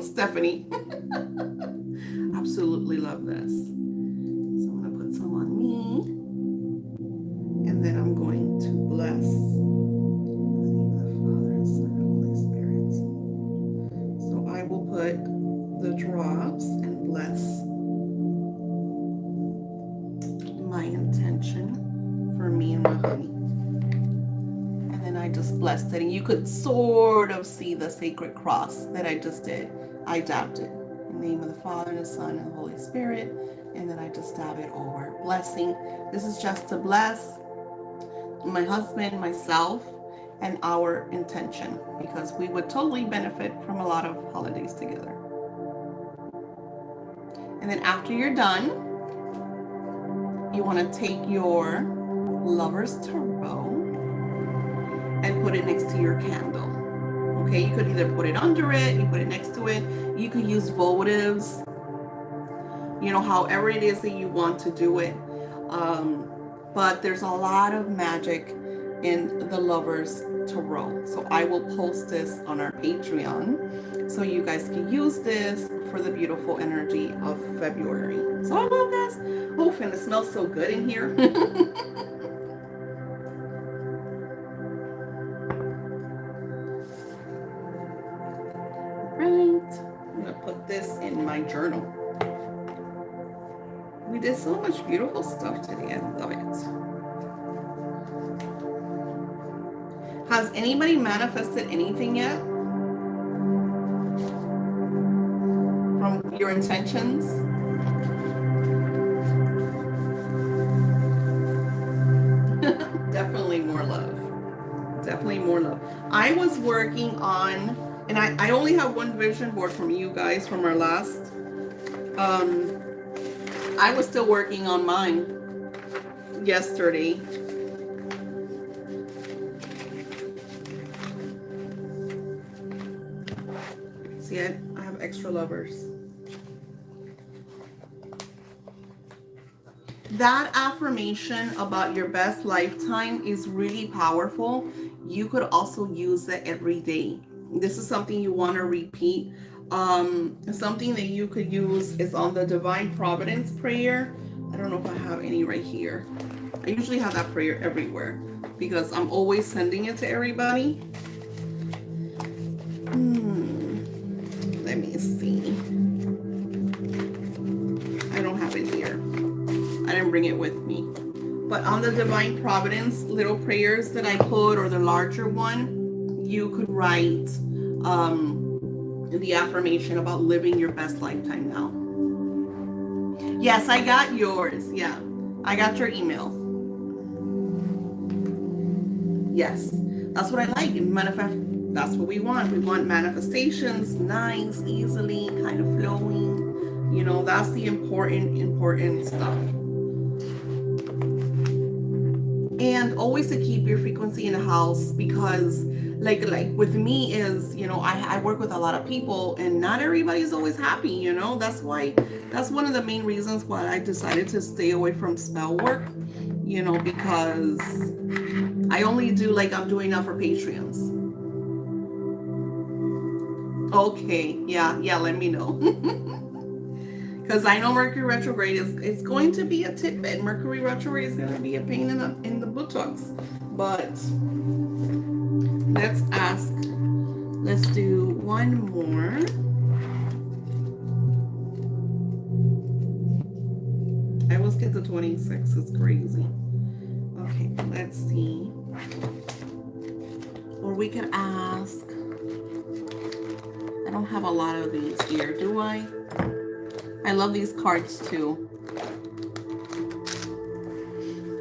Speaker 1: Stephanie. Absolutely love this. So I'm gonna put some on me, and then I'm going to bless in the name of the Father, and Son, and Holy Spirit. So I will put the drops and bless my intention for me and my honey. I just blessed it, and you could sort of see the sacred cross that I just did. I dabbed it in the name of the Father, and the Son, and the Holy Spirit, and then I just dab it over. Blessing. This is just to bless my husband, myself, and our intention, because we would totally benefit from a lot of holidays together. And then after you're done, you want to take your Lover's Tarot and put it next to your candle. Okay, you could either put it under it, you put it next to it, you could use votives, however it is that you want to do it. But there's a lot of magic in the Lover's Tarot. So I will post this on our Patreon so you guys can use this for the beautiful energy of February. So I love this. Oh, and it smells so good in here. Put this in my journal. We did so much beautiful stuff today. I love it. Has anybody manifested anything yet from your intentions? Definitely more love. Definitely more love. I was working on, and I only have one vision board from you guys from our last. I was still working on mine yesterday. See, I have extra lovers. That affirmation about your best lifetime is really powerful. You could also use it every day. This is something you want to repeat. Something that you could use is on the Divine Providence prayer. I don't know if I have any right here. I usually have that prayer everywhere because I'm always sending it to everybody. Let me see. I don't have it here. I didn't bring it with me. But on the Divine Providence little prayers that I put, or the larger one, you could write the affirmation about living your best lifetime now. Yes, I got yours. Yeah, I got your email. Yes, that's what I like. Manifest. That's what we want. We want manifestations, nice, easily, kind of flowing. You know, that's the important stuff. And always to keep your frequency in the house, because like with me is, you know, I work with a lot of people and not everybody's always happy, you know. That's one of the main reasons why I decided to stay away from spell work, you know, because I only do like I'm doing now for Patreons. Okay, yeah, let me know. Because I know Mercury retrograde is going to be a tidbit. Mercury retrograde is going to be a pain in the buttocks. But let's ask. Let's do one more. I always get the 26. It's crazy. Okay, let's see. Or we could ask. I don't have a lot of these here, do I? I love these cards too.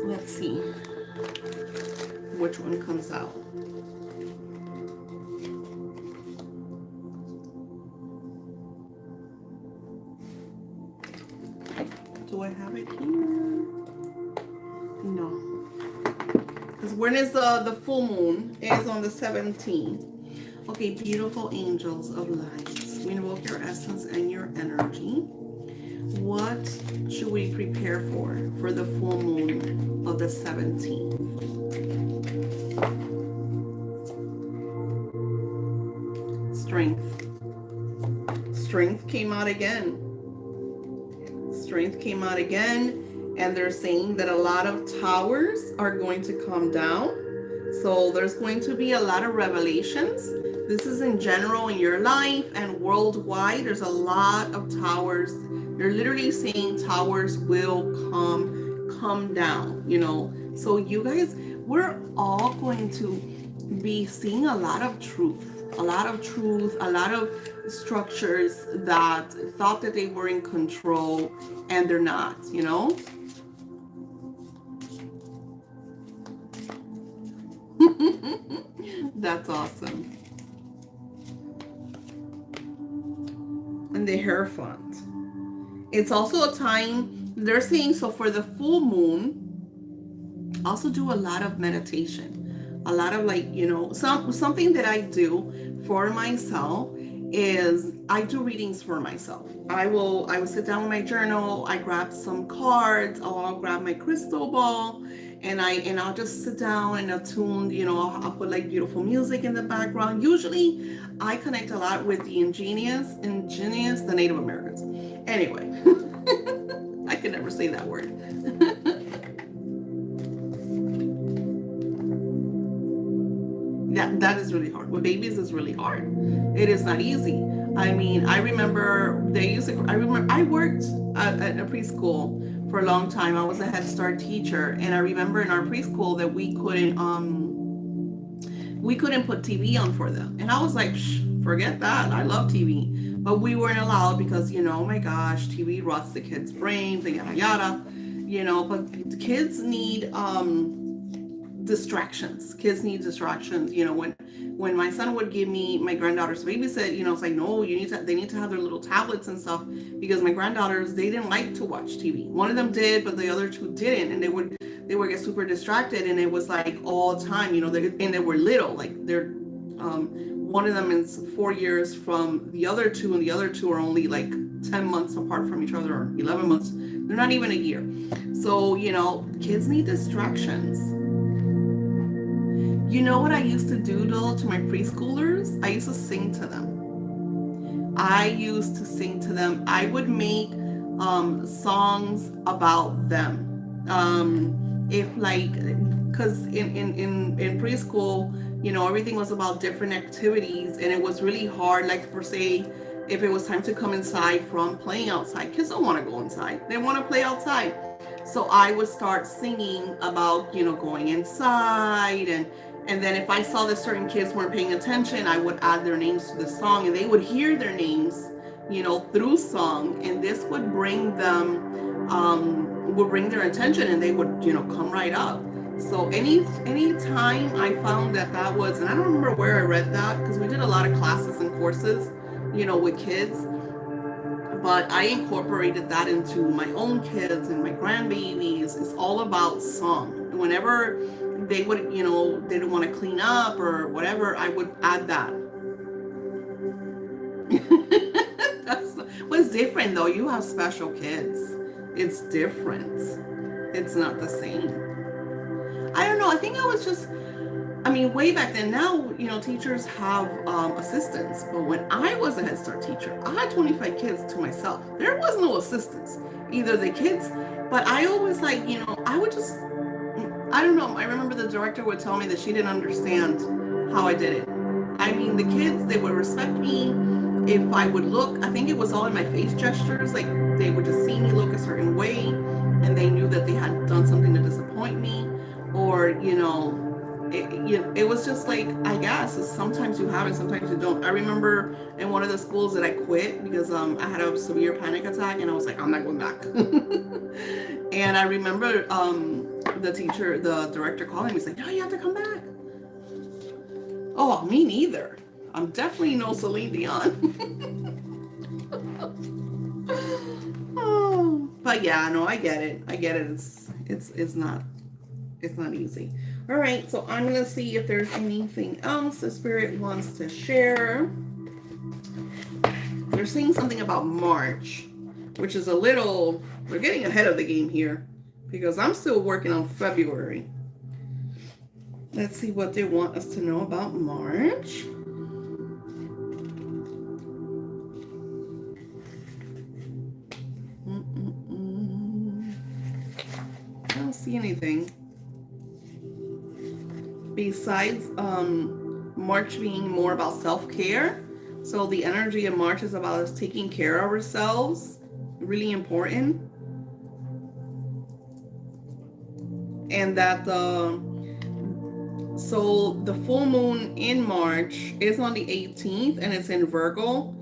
Speaker 1: Let's see which one comes out. Do I have it here? No. Because when is the full moon? It is on the 17th. Okay, beautiful angels of lights. We invoke your essence and your energy. What should we prepare for the full moon of the 17th? Strength. Strength came out again. Strength came out again, and they're saying that a lot of towers are going to come down. So there's going to be a lot of revelations. This is in general in your life and worldwide. There's a lot of towers. They're literally saying towers will come down, you know. So you guys, we're all going to be seeing a lot of truth, a lot of structures that thought that they were in control and they're not, you know. That's awesome. And the Hierophant. It's also a time, they're saying, so for the full moon, also do a lot of meditation. A lot of, like, you know, something that I do for myself is I do readings for myself. I will sit down with my journal, I grab some cards, or I'll grab my crystal ball, and I'll just sit down and attune, you know, I'll put like beautiful music in the background. Usually I connect a lot with the indigenous, the Native Americans. Anyway, I can never say that word. That is really hard. With babies is really hard. It is not easy. I mean, I remember I worked at a preschool for a long time. I was a Head Start teacher, and I remember in our preschool that we couldn't put TV on for them. And I was like, forget that. I love TV. But we weren't allowed because, you know, oh my gosh, TV rots the kids' brains and yada yada. You know, but kids need distractions. Kids need distractions. You know, when my son would give me my granddaughter's babysit, you know, it's like, no, they need to have their little tablets and stuff, because my granddaughters, they didn't like to watch TV. One of them did, but the other two didn't, and they would get super distracted, and it was like all the time, you know, and they were little, like they're one of them is 4 years from the other two, and the other two are only like 10 months apart from each other, or 11 months. They're not even a year. So, you know, kids need distractions. You know what I used to do though to my preschoolers? I used to sing to them. I would make songs about them. Because in preschool, you know, everything was about different activities, and it was really hard. Like, per se, if it was time to come inside from playing outside, kids don't want to go inside. They want to play outside. So I would start singing about, you know, going inside, and then if I saw that certain kids weren't paying attention, I would add their names to the song, and they would hear their names, you know, through song, and this would bring them, would bring their attention, and they would, you know, come right up. So any time I found that was, and I don't remember where I read that, because we did a lot of classes and courses, you know, with kids, but I incorporated that into my own kids and my grandbabies. It's all about song. Whenever they would, you know, they didn't want to clean up or whatever, I would add that. That's what's different though. You have special kids. It's different. It's not the same. I don't know. I think I mean, way back then. Now, you know, teachers have assistants. But when I was a Head Start teacher, I had 25 kids to myself. There was no assistants. Either the kids, but I always, like, you know, I don't know. I remember the director would tell me that she didn't understand how I did it. I mean, the kids, they would respect me. If I would look, I think it was all in my face gestures. Like, they would just see me look a certain way, and they knew that they had done something to disappoint me. Or, you know, it was just like, I guess sometimes you have it, sometimes you don't. I remember in one of the schools that I quit because I had a severe panic attack, and I was like, I'm not going back. And I remember the director calling me, he's like, no, you have to come back. Oh, me neither. I'm definitely no Celine Dion. Oh, but yeah, no, I get it. It's not easy. All right, so I'm gonna see if there's anything else the spirit wants to share. They're saying something about March, which is we're getting ahead of the game here because I'm still working on February. Let's see what they want us to know about March. I don't see anything besides March being more about self-care. So the energy of March is about us taking care of ourselves, really important. And that so the full moon in March is on the 18th, and it's in Virgo,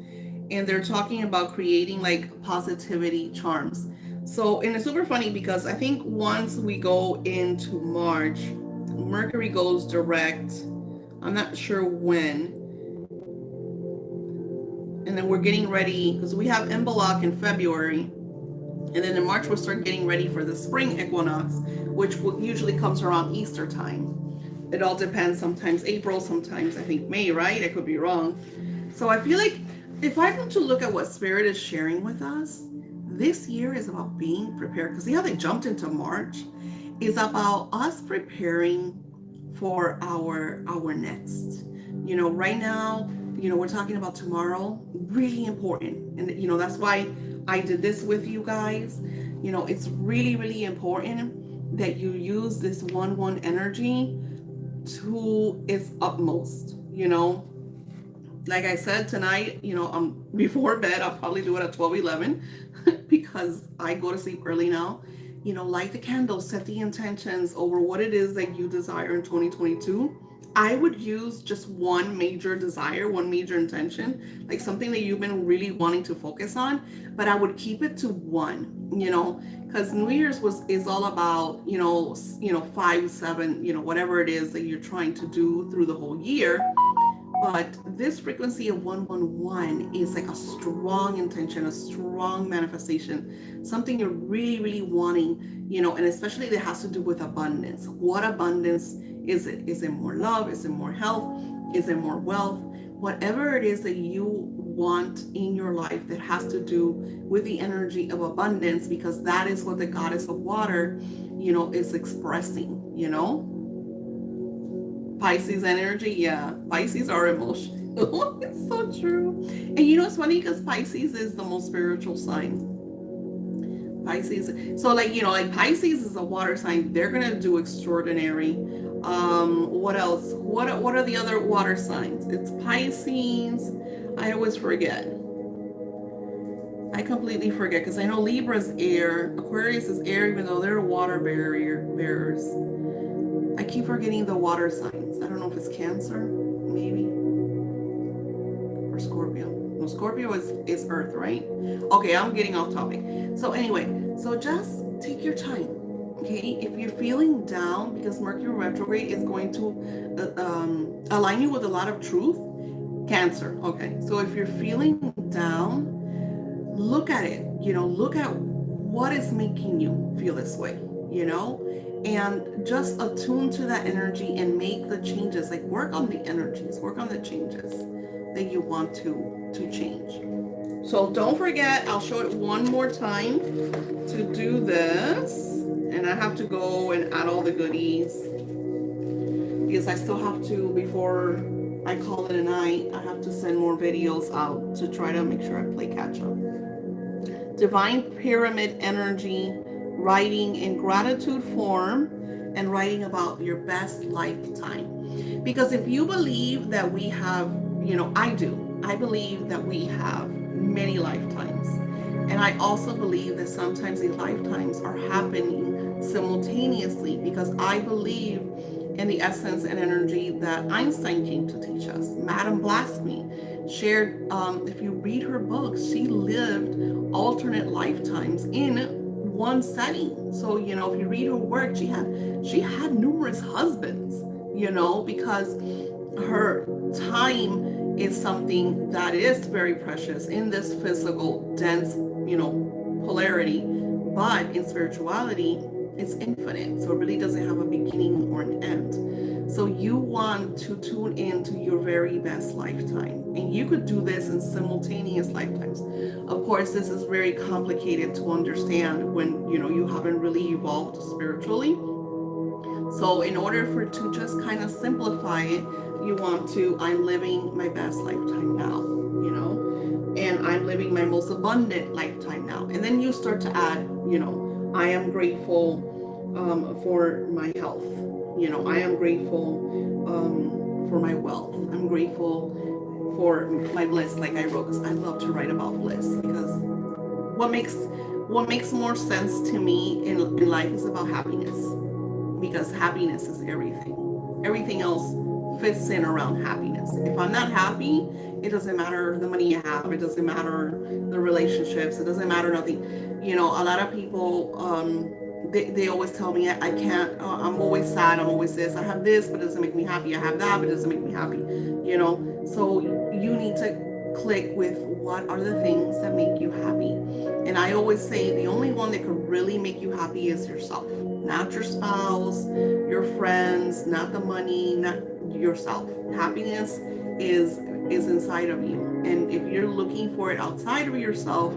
Speaker 1: and they're talking about creating like positivity charms. So, and it's super funny because I think once we go into March, Mercury goes direct. I'm not sure when. And then we're getting ready because we have Imbolc in February. And then in March, we'll start getting ready for the spring equinox, which usually comes around Easter time. It all depends. Sometimes April, sometimes I think May, right? I could be wrong. So I feel like if I were to look at what Spirit is sharing with us, this year is about being prepared. Because see how they jumped into March? Is about us preparing for our next. You know, right now, you know, we're talking about tomorrow, really important. And, you know, that's why I did this with you guys. You know, it's really, really important that you use this 1-1 energy to its utmost, you know. Like I said tonight, you know, before bed, I'll probably do it at 12:11 because I go to sleep early now. You know, light the candles, set the intentions over what it is that you desire in 2022. I would use just one major desire, one major intention, like something that you've been really wanting to focus on, but I would keep it to one, you know, because New Year's is all about, you know, 5, 7, you know, whatever it is that you're trying to do through the whole year. But this frequency of 111 is like a strong intention, a strong manifestation, something you're really, really wanting, you know, and especially that has to do with abundance. What abundance is it? Is it more love? Is it more health? Is it more wealth? Whatever it is that you want in your life that has to do with the energy of abundance, because that is what the goddess of water, you know, is expressing, you know. Pisces energy, yeah. Pisces are emotional. It's so true. And you know, it's funny because Pisces is the most spiritual sign. Pisces. So like, you know, like Pisces is a water sign. They're going to do extraordinary. What else? What are the other water signs? It's Pisces. I always forget. I completely forget because I know Libra's air. Aquarius is air, even though they're water bearers. I keep forgetting the water signs. I don't know if it's Cancer, maybe, or Scorpio. No, Scorpio is Earth, right? Okay, I'm getting off topic. So anyway, so just take your time, okay? If you're feeling down, because Mercury retrograde is going to align you with a lot of truth, Cancer, okay? So if you're feeling down, look at it, you know, look at what is making you feel this way, you know? And just attune to that energy and make the changes, like work on the energies, work on the changes that you want to change. So don't forget, I'll show it one more time to do this. And I have to go and add all the goodies because I still have to, before I call it a night, I have to send more videos out to try to make sure I play catch up. Divine Pyramid energy, writing in gratitude form and writing about your best lifetime. Because if you believe that we have, you know, I believe that we have many lifetimes. And I also believe that sometimes these lifetimes are happening simultaneously, because I believe and the essence and energy that Einstein came to teach us. Madame Blasphemy shared, if you read her books, she lived alternate lifetimes in one setting. So, you know, if you read her work, she had numerous husbands, you know, because her time is something that is very precious in this physical, dense, you know, polarity. But in spirituality, it's infinite. So it really doesn't have a beginning or an end. So you want to tune into your very best lifetime. And you could do this in simultaneous lifetimes. Of course, this is very complicated to understand when, you know, you haven't really evolved spiritually. So in order to just kind of simplify it, you want to, I'm living my best lifetime now, you know, and I'm living my most abundant lifetime now. And then you start to add, you know, I am grateful for my health. You know, I am grateful for my wealth. I'm grateful for my bliss, like I wrote, because I love to write about bliss, because what makes more sense to me in life is about happiness, because happiness is everything. Everything else fits in around happiness. If I'm not happy, it doesn't matter the money you have, it doesn't matter the relationships, it doesn't matter nothing. You know, a lot of people, they always tell me I can't, I'm always sad, I'm always this, I have this, but it doesn't make me happy, I have that, but it doesn't make me happy, you know. So you need to click with what are the things that make you happy. And I always say the only one that could really make you happy is yourself, not your spouse, your friends, not the money, not yourself. Happiness is inside of you, and if you're looking for it outside of yourself,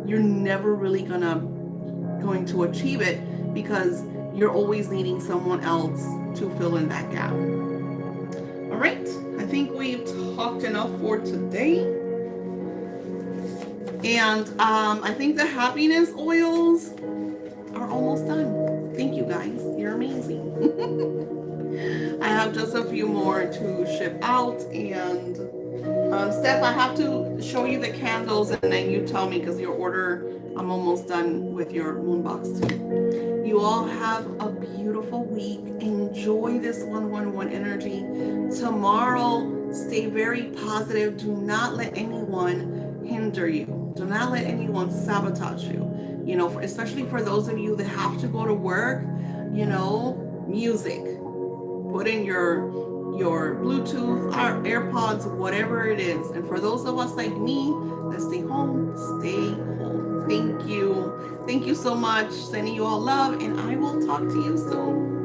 Speaker 1: you're never really going to achieve it, because you're always needing someone else to fill in that gap. All right, I think we've talked enough for today, and I think the happiness oils are almost done. Thank you guys, you're amazing. I have just a few more to ship out, and Steph, I have to show you the candles and then you tell me, because your order, I'm almost done with your moon box too. You all have a beautiful week. Enjoy this 111 energy. Tomorrow, stay very positive. Do not let anyone hinder you. Do not let anyone sabotage you. You know, especially for those of you that have to go to work, you know, music. Put in your Bluetooth, our AirPods, whatever it is. And for those of us like me that stay home, stay home. Thank you. Thank you so much. Sending you all love, and I will talk to you soon.